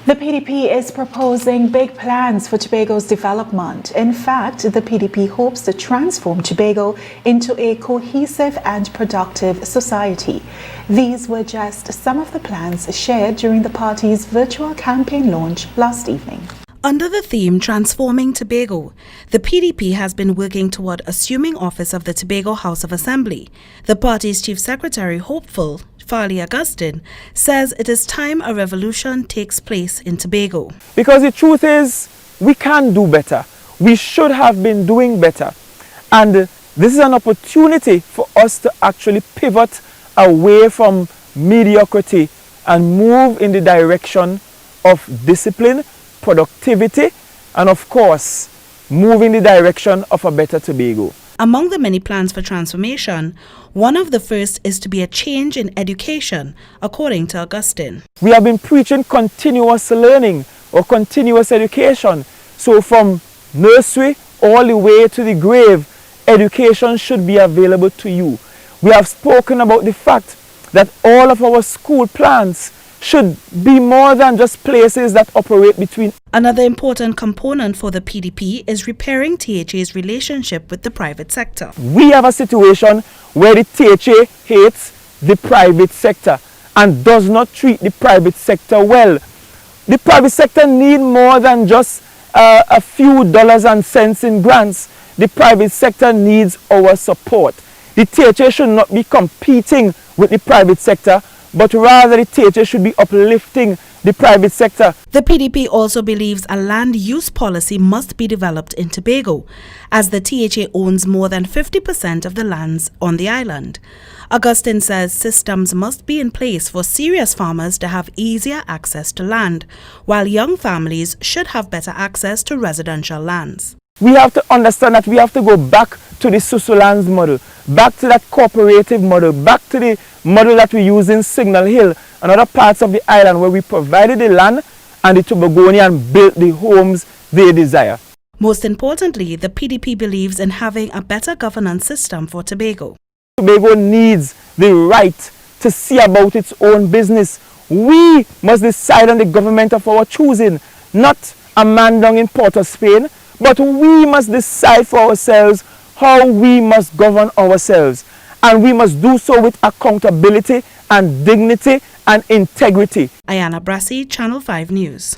The PDP is proposing big plans for Tobago's development. In fact, the PDP hopes to transform Tobago into a cohesive and productive society. These were just some of the plans shared during the party's virtual campaign launch last evening. Under the theme Transforming Tobago, the PDP has been working toward assuming office of the Tobago House of Assembly. The party's Chief Secretary, hopeful Farley Augustine, says it is time a revolution takes place in Tobago. Because the truth is, we can do better. We should have been doing better. And this is an opportunity for us to actually pivot away from mediocrity and move in the direction of discipline, productivity, and of course, move in the direction of a better Tobago. Among the many plans for transformation, one of the first is to be a change in education, according to Augustine. We have been preaching continuous learning or continuous education. So from nursery all the way to the grave, education should be available to you. We have spoken about the fact that all of our school plans should be more than just places that operate between. Another important component for the PDP is repairing THA's relationship with the private sector. We have a situation where the THA hates the private sector and does not treat the private sector well. The private sector needs more than just a few dollars and cents in grants. The private sector needs our support. The THA should not be competing with the private sector, but rather the THA should be uplifting the private sector. The PDP also believes a land use policy must be developed in Tobago, as the THA owns more than 50% of the lands on the island. Augustine says systems must be in place for serious farmers to have easier access to land, while young families should have better access to residential lands. We have to understand that we have to go back to the Susulands model, back to that cooperative model, back to the model that we use in Signal Hill and other parts of the island where we provided the land and the Tobagonian built the homes they desire. Most importantly, the PDP believes in having a better governance system for Tobago. Tobago needs the right to see about its own business. We must decide on the government of our choosing, not a man down in Port of Spain, but we must decide for ourselves how we must govern ourselves. And we must do so with accountability and dignity and integrity. Ayana Brassi, Channel 5 News.